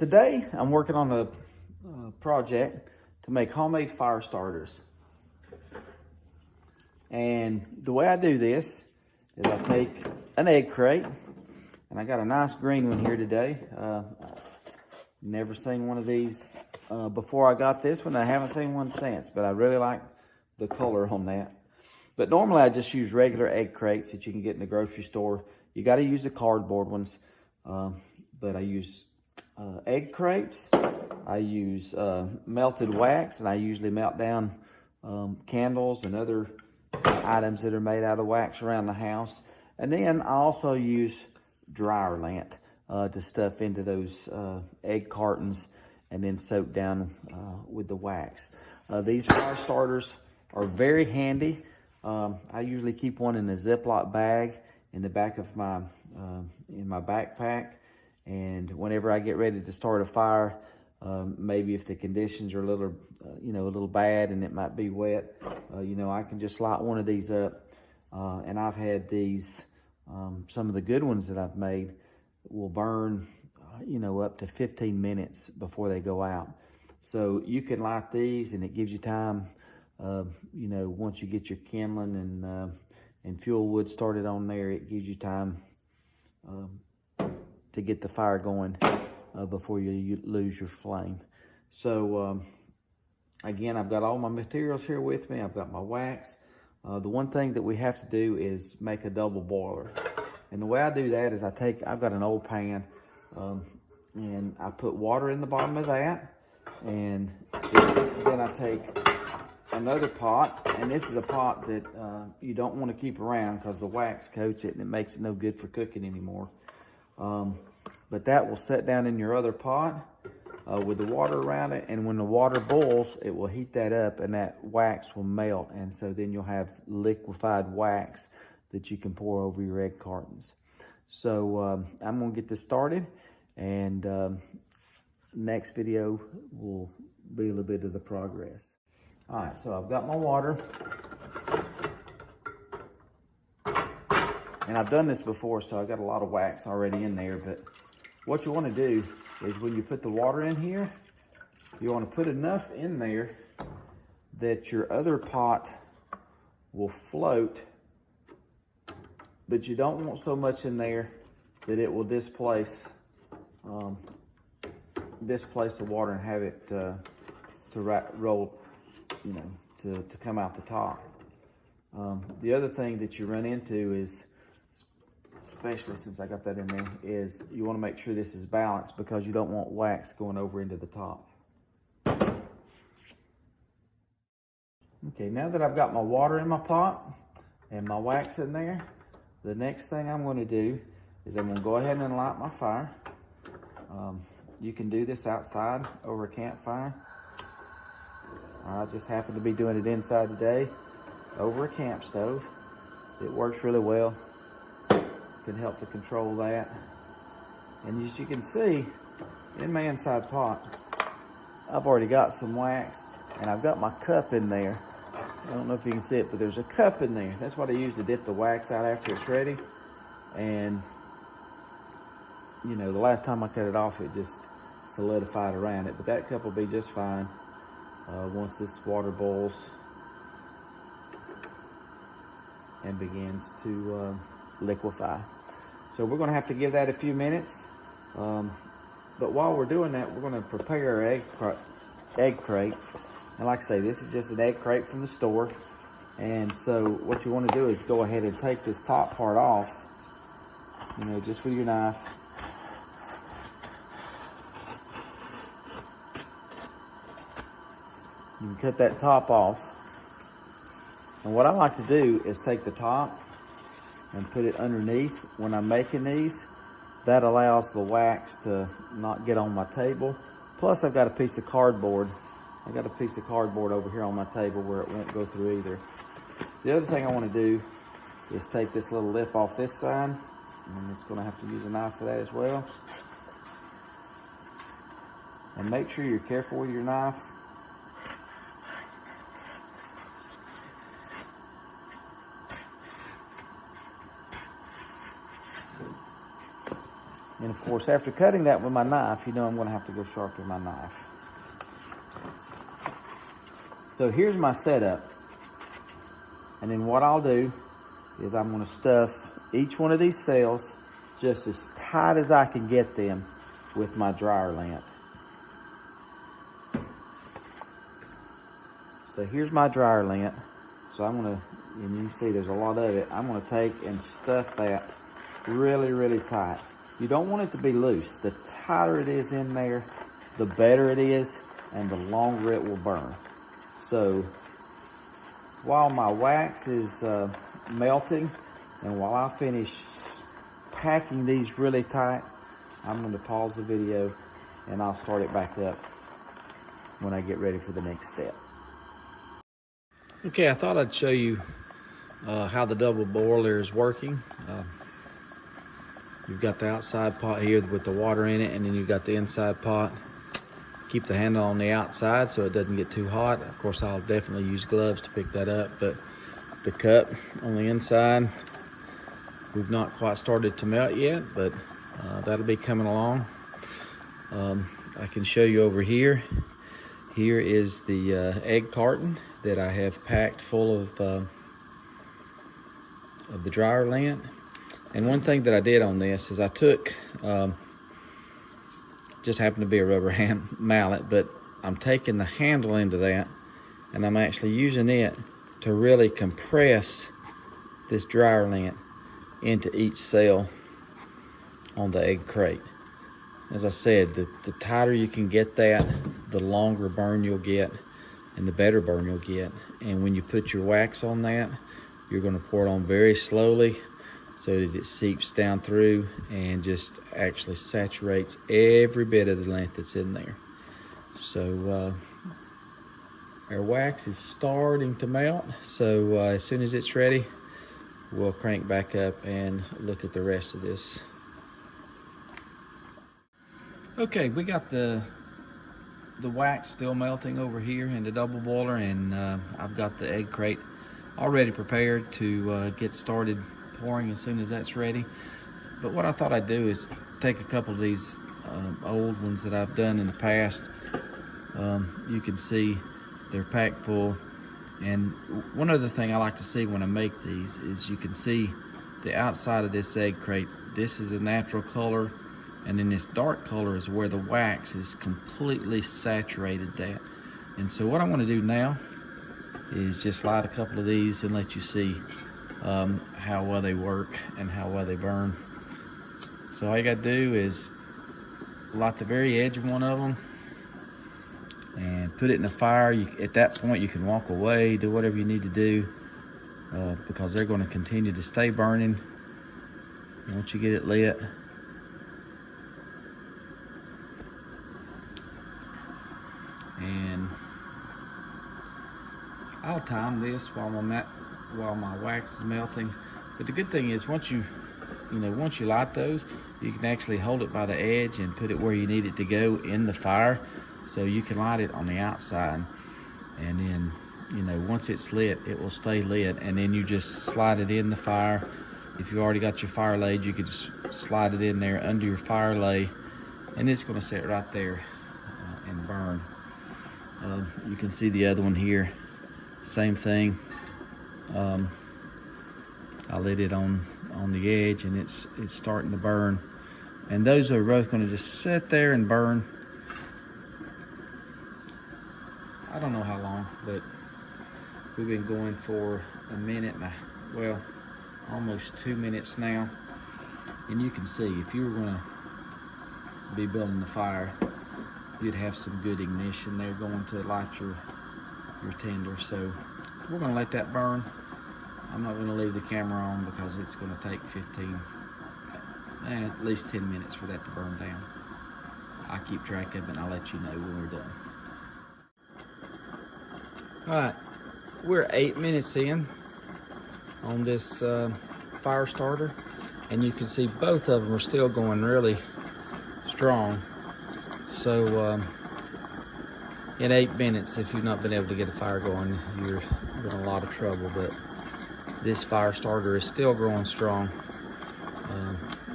Today, I'm working on a project to make homemade fire starters. And the way I do this is I take an egg crate, and I got a nice green one here today. Never seen one of these before I got this one. I haven't seen one since, but I really like the color on that. But normally I just use regular egg crates that you can get in the grocery store. You got to use the cardboard ones, but I use egg crates. I use melted wax, and I usually melt down candles and other items that are made out of wax around the house. And then I also use dryer lint to stuff into those egg cartons and then soak down with the wax. These fire starters are very handy. I usually keep one in a Ziploc bag in the back of my in my backpack, and whenever I get ready to start a fire, maybe if the conditions are a little a little bad and it might be wet, I can just light one of these up. And I've had these, some of the good ones that I've made will burn up to 15 minutes before they go out. So you can light these, and it gives you time, once you get your kindling and fuel wood started on there, it gives you time to get the fire going before you lose your flame. So again, I've got all my materials here with me. I've got my wax. The one thing that we have to do is make a double boiler. And the way I do that is I've got an old pan, and I put water in the bottom of that, and then I take another pot, and this is a pot that you don't want to keep around because the wax coats it and it makes it no good for cooking anymore. But that will set down in your other pot with the water around it, and when the water boils, it will heat that up, and that wax will melt, and so then you'll have liquefied wax that you can pour over your egg cartons. So I'm gonna get this started, and next video will be a little bit of the progress. All right, so I've got my water, and I've done this before, so I got a lot of wax already in there. But what you want to do is when you put the water in here, you want to put enough in there that your other pot will float, but you don't want so much in there that it will displace the water and have it roll, to come out the top. The other thing that you run into is, especially since I got that in there, is you want to make sure this is balanced because you don't want wax going over into the top. Okay, now that I've got my water in my pot and my wax in there, the next thing I'm going to do is I'm going to go ahead and light my fire. You can do this outside over a campfire. I just happen to be doing it inside today over a camp stove. It works really well. Can help to control that. And as you can see, in my inside pot, I've already got some wax, and I've got my cup in there. I don't know if you can see it, but there's a cup in there. That's what I use to dip the wax out after it's ready. And the last time I cut it off, it just solidified around it, but that cup will be just fine once this water boils and begins to liquefy. So we're going to have to give that a few minutes, but while we're doing that, we're going to prepare our egg crate. And like I say, this is just an egg crate from the store, and so what you want to do is go ahead and take this top part off, just with your knife. You can cut that top off, and what I like to do is take the top and put it underneath when I'm making these. That allows the wax to not get on my table. Plus, I've got a piece of cardboard. I got a piece of cardboard over here on my table where it won't go through either. The other thing I want to do is take this little lip off this side, and it's going to have to use a knife for that as well. And make sure you're careful with your knife. And of course, after cutting that with my knife, you know I'm gonna have to go sharpen my knife. So here's my setup. And then what I'll do is I'm gonna stuff each one of these cells just as tight as I can get them with my dryer lint. So here's my dryer lint. So I'm gonna, and you can see there's a lot of it, I'm gonna take and stuff that really, really tight. You don't want it to be loose. The tighter it is in there, the better it is, and the longer it will burn. So while my wax is melting, and while I finish packing these really tight, I'm going to pause the video and I'll start it back up when I get ready for the next step. Okay, I thought I'd show you how the double boiler is working. You've got the outside pot here with the water in it, and then you've got the inside pot. Keep the handle on the outside so it doesn't get too hot. Of course, I'll definitely use gloves to pick that up, but the cup on the inside, we've not quite started to melt yet, but that'll be coming along. I can show you over here. Here is the egg carton that I have packed full of the dryer lint. And one thing that I did on this is I took, just happened to be a rubber hand mallet, but I'm taking the handle into that and I'm actually using it to really compress this dryer lint into each cell on the egg crate. As I said, the tighter you can get that, the longer burn you'll get and the better burn you'll get. And when you put your wax on that, you're going to pour it on very slowly so that it seeps down through and just actually saturates every bit of the lint that's in there. So our wax is starting to melt, so as soon as it's ready, we'll crank back up and look at the rest of this. Okay, we got the wax still melting over here in the double boiler, and I've got the egg crate already prepared to get started pouring as soon as that's ready. But what I thought I'd do is take a couple of these old ones that I've done in the past. You can see they're packed full, and one other thing I like to see when I make these is you can see the outside of this egg crate. This is a natural color, and then this dark color is where the wax is completely saturated that. And so what I want to do now is just light a couple of these and let you see how well they work and how well they burn. So all you got to do is light the very edge of one of them and put it in the fire. At that point you can walk away, do whatever you need to do, because they're going to continue to stay burning. And once you get it lit, and I'll time this while my wax is melting. But the good thing is once you light those, you can actually hold it by the edge and put it where you need it to go in the fire. So you can light it on the outside, and then once it's lit, it will stay lit, and then you just slide it in the fire. If you already got your fire laid, you can just slide it in there under your fire lay, and it's going to sit right there and burn. You can see the other one here, same thing. I lit it on the edge, and it's starting to burn, and those are both going to just sit there and burn. I don't know how long, but we've been going for a minute and well, almost 2 minutes now. And you can see if you were going to be building the fire, you'd have some good ignition there going to light your tinder. So we're going to let that burn. I'm not going to leave the camera on because it's going to take at least 10 minutes for that to burn down. I keep track of it and I'll let you know when we're done. All right, we're 8 minutes in on this fire starter, and you can see both of them are still going really strong. So in 8 minutes, if you've not been able to get a fire going, you're in a lot of trouble. But this fire starter is still growing strong.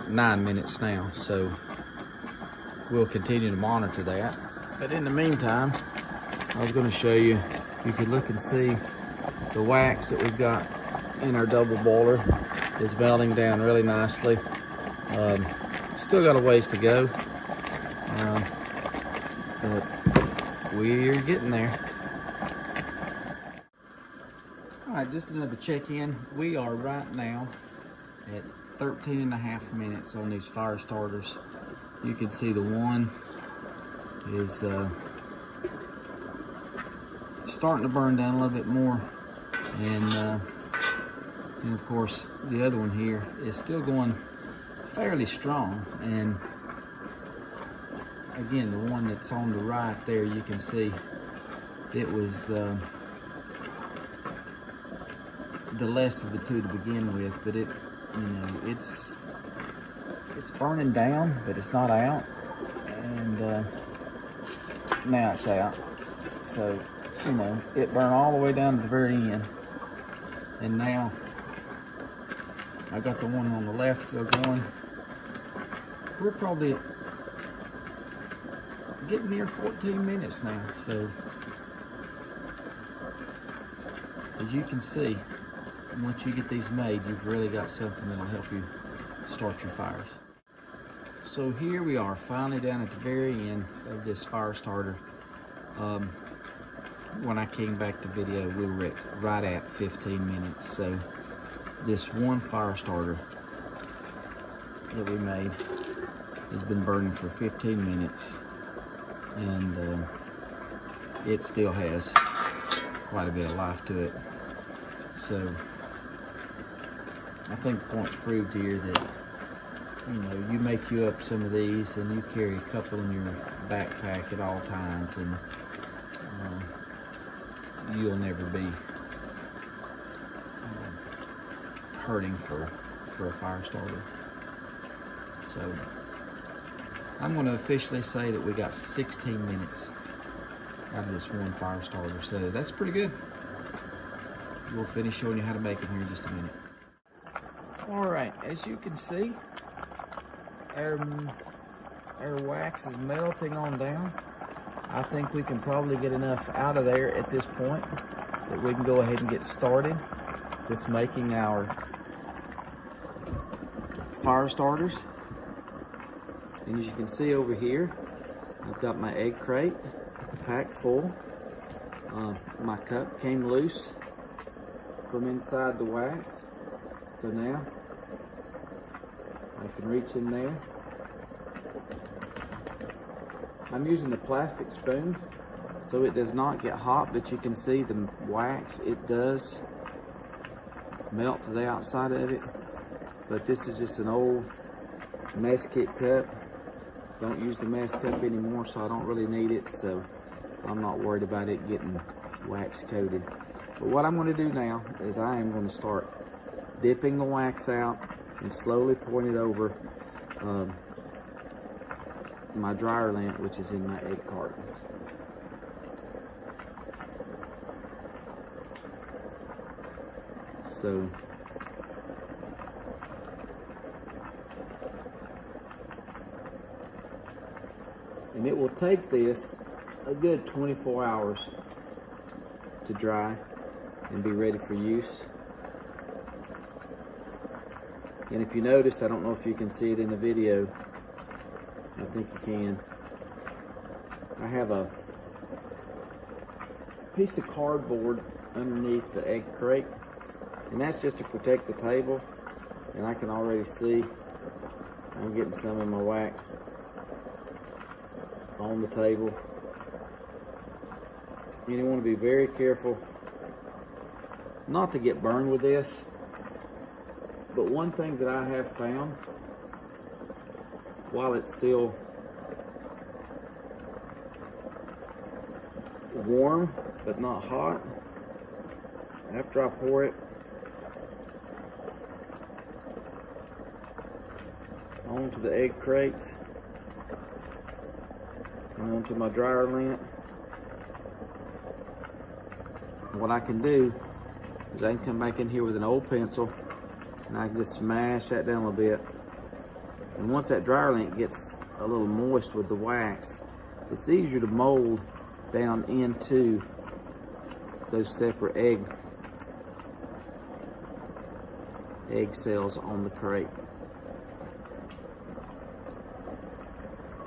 9 minutes now, so we'll continue to monitor that. But in the meantime, I was going to show you, you could look and see the wax that we've got in our double boiler is melting down really nicely. Still got a ways to go, but we're getting there. All right, just another check-in. We are right now at 13.5 minutes on these fire starters. You can see the one is starting to burn down a little bit more, and of course the other one here is still going fairly strong. And again, the one that's on the right there, you can see it was the less of the two to begin with, but it, you know, it's burning down, but it's not out, and now it's out. So, you know, it burned all the way down to the very end, and now I got the one on the left still going. We're probably getting near 14 minutes now. So as you can see, once you get these made, you've really got something that'll help you start your fires. So here we are, finally down at the very end of this fire starter. When I came back to video, we were at right at 15 minutes. So this one fire starter that we made has been burning for 15 minutes, and it still has quite a bit of life to it. So I think the point's proved here that, you know, you make you up some of these and you carry a couple in your backpack at all times, and you'll never be hurting for a fire starter. So I'm going to officially say that we got 16 minutes out of this one fire starter, so that's pretty good. We'll finish showing you how to make it here in just a minute. All right, as you can see, our wax is melting on down. I think we can probably get enough out of there at this point that we can go ahead and get started with making our fire starters. And as you can see over here, I've got my egg crate packed full. My cup came loose from inside the wax, so now I can reach in there. I'm using a plastic spoon so it does not get hot, but you can see the wax, it does melt to the outside of it. But this is just an old mess kit cup. Don't use the mess cup anymore, so I don't really need it, so I'm not worried about it getting wax coated. But what I'm going to do now is I am going to start dipping the wax out and slowly pouring it over my dryer lint, which is in my egg cartons. So and it will take this a good 24 hours to dry and be ready for use. And if you notice, I don't know if you can see it in the video, I think you can, I have a piece of cardboard underneath the egg crate, and that's just to protect the table. And I can already see I'm getting some of my wax on the table. And you want to be very careful not to get burned with this. But one thing that I have found, while it's still warm but not hot, after I pour it onto the egg crates and onto my dryer lint, what I can do is I can come back in here with an old pencil and I can just smash that down a little bit. And once that dryer lint gets a little moist with the wax, it's easier to mold down into those separate egg cells on the crate.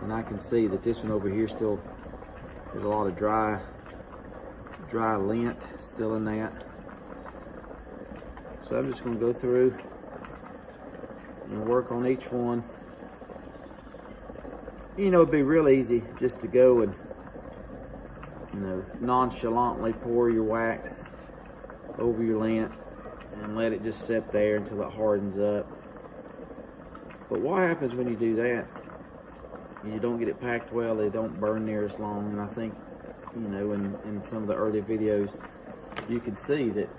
And I can see that this one over here still, there's a lot of dry lint still in that. So I'm just going to go through and work on each one. You know, it'd be real easy just to go and, you know, nonchalantly pour your wax over your lint and let it just sit there until it hardens up. But what happens when you do that? You don't get it packed well, they don't burn near as long. And I think, you know, in some of the early videos, you can see that,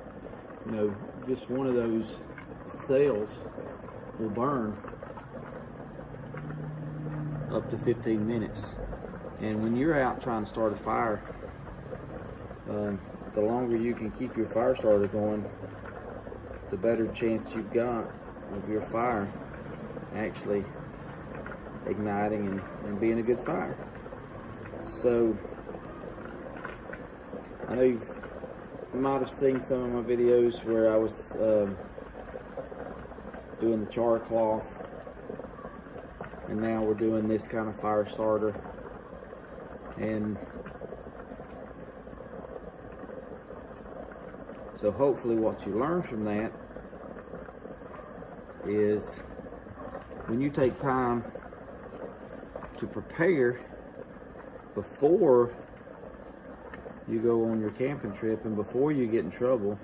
you know, just one of those cells will burn up to 15 minutes. And when you're out trying to start a fire, the longer you can keep your fire starter going, the better chance you've got of your fire actually igniting and being a good fire. So I know you might have seen some of my videos where I was doing the char cloth, and now we're doing this kind of fire starter. And so hopefully what you learn from that is when you take time to prepare before you go on your camping trip and before you get in trouble,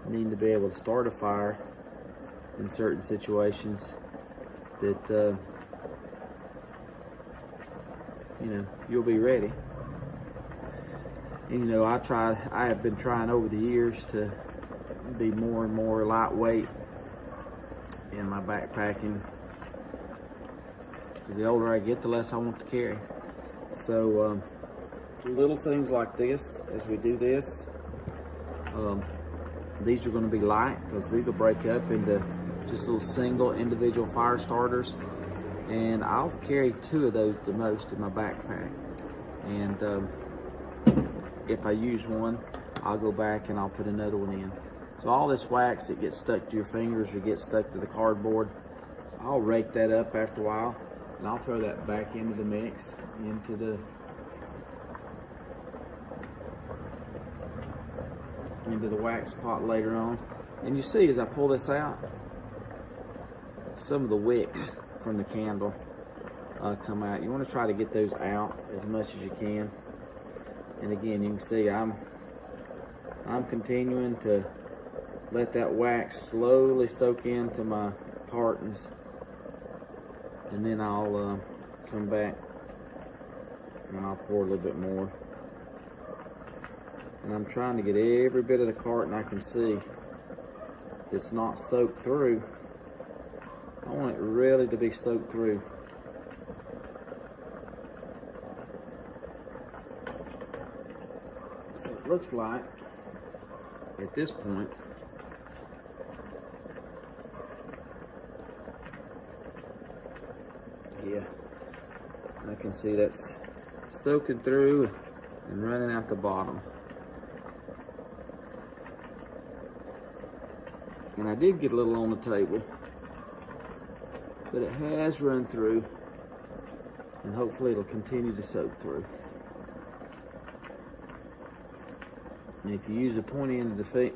you need to be able to start a fire in certain situations that you know, you'll be ready. And, you know, I have been trying over the years to be more and more lightweight in my backpacking, because the older I get, the less I want to carry. So little things like this, as we do this, these are going to be light because these will break up into just little single individual fire starters, and I'll carry 2 of those the most in my backpack. And if I use one, I'll go back and I'll put another one in. So all this wax that gets stuck to your fingers or gets stuck to the cardboard, I'll rake that up after a while, and I'll throw that back into the mix, into the wax pot later on. And you see, as I pull this out, some of the wicks from the candle come out. You want to try to get those out as much as you can. And again, you can see I'm continuing to let that wax slowly soak into my cartons, and then I'll come back and I'll pour a little bit more. And I'm trying to get every bit of the carton I can see that's not soaked through. I want it really to be soaked through. So it looks like at this point yeah, I can see that's soaking through and running out the bottom. And I did get a little on the table, but it has run through, and hopefully it'll continue to soak through. And if you use the pointy end of the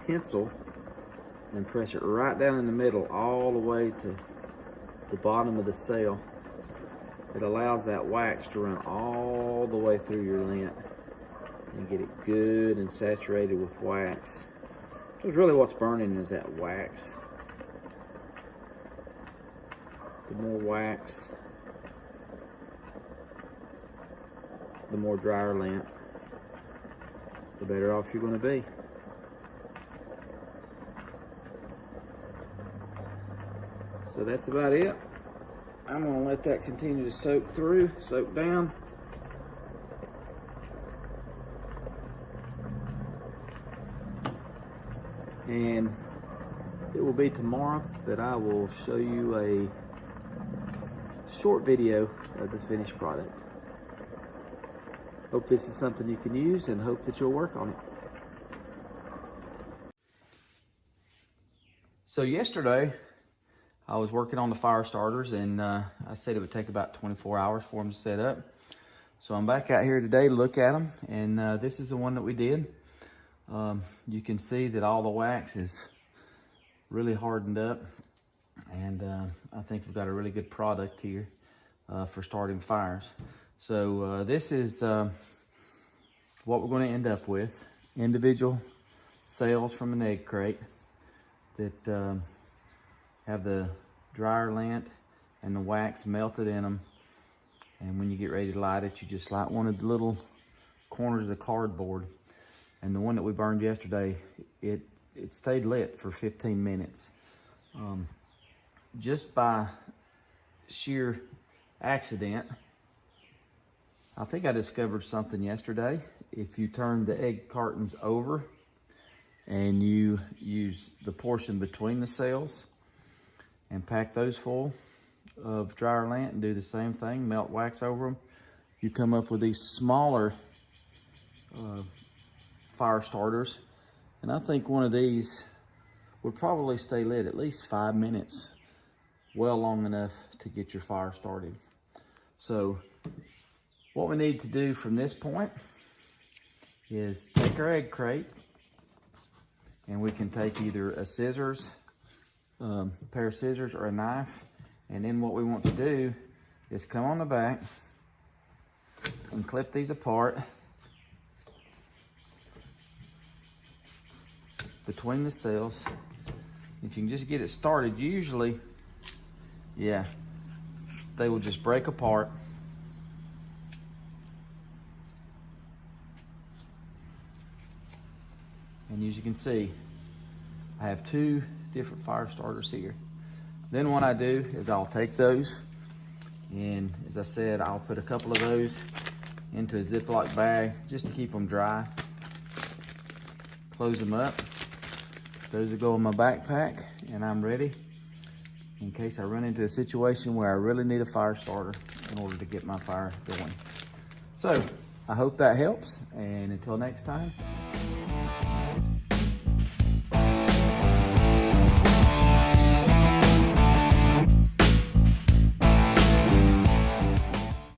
pencil and press it right down in the middle all the way to the bottom of the cell, it allows that wax to run all the way through your lint and get it good and saturated with wax. Because really what's burning is that wax. The more wax, the more drier lint, the better off you're going to be. So that's about it. I'm going to let that continue to soak through, soak down. And it will be tomorrow that I will show you a short video of the finished product. Hope this is something you can use and hope that you'll work on it. So yesterday, I was working on the fire starters, and I said it would take about 24 hours for them to set up. So I'm back out here today to look at them, and this is the one that we did. You can see that all the wax is really hardened up, and I think we've got a really good product here for starting fires. So this is what we're going to end up with. Individual cells from an egg crate that have the dryer lint and the wax melted in them. And when you get ready to light it, you just light one of the little corners of the cardboard. And the one that we burned yesterday, it stayed lit for 15 minutes. Just by sheer accident, I think I discovered something yesterday. If you turn the egg cartons over and you use the portion between the cells and pack those full of dryer lint and do the same thing, melt wax over them, you come up with these smaller fire starters. And I think one of these would probably stay lit at least 5 minutes, well long enough to get your fire started. So what we need to do from this point is take our egg crate, and we can take either a scissors, a pair of scissors, or a knife. And then what we want to do is come on the back and clip these apart between the cells. If you can just get it started, usually, yeah, they will just break apart. And as you can see, I have 2 different fire starters here. Then what I do is I'll take those, and as I said, I'll put a couple of those into a Ziploc bag just to keep them dry. Close them up. Those will go in my backpack, and I'm ready in case I run into a situation where I really need a fire starter in order to get my fire going. So I hope that helps, and until next time.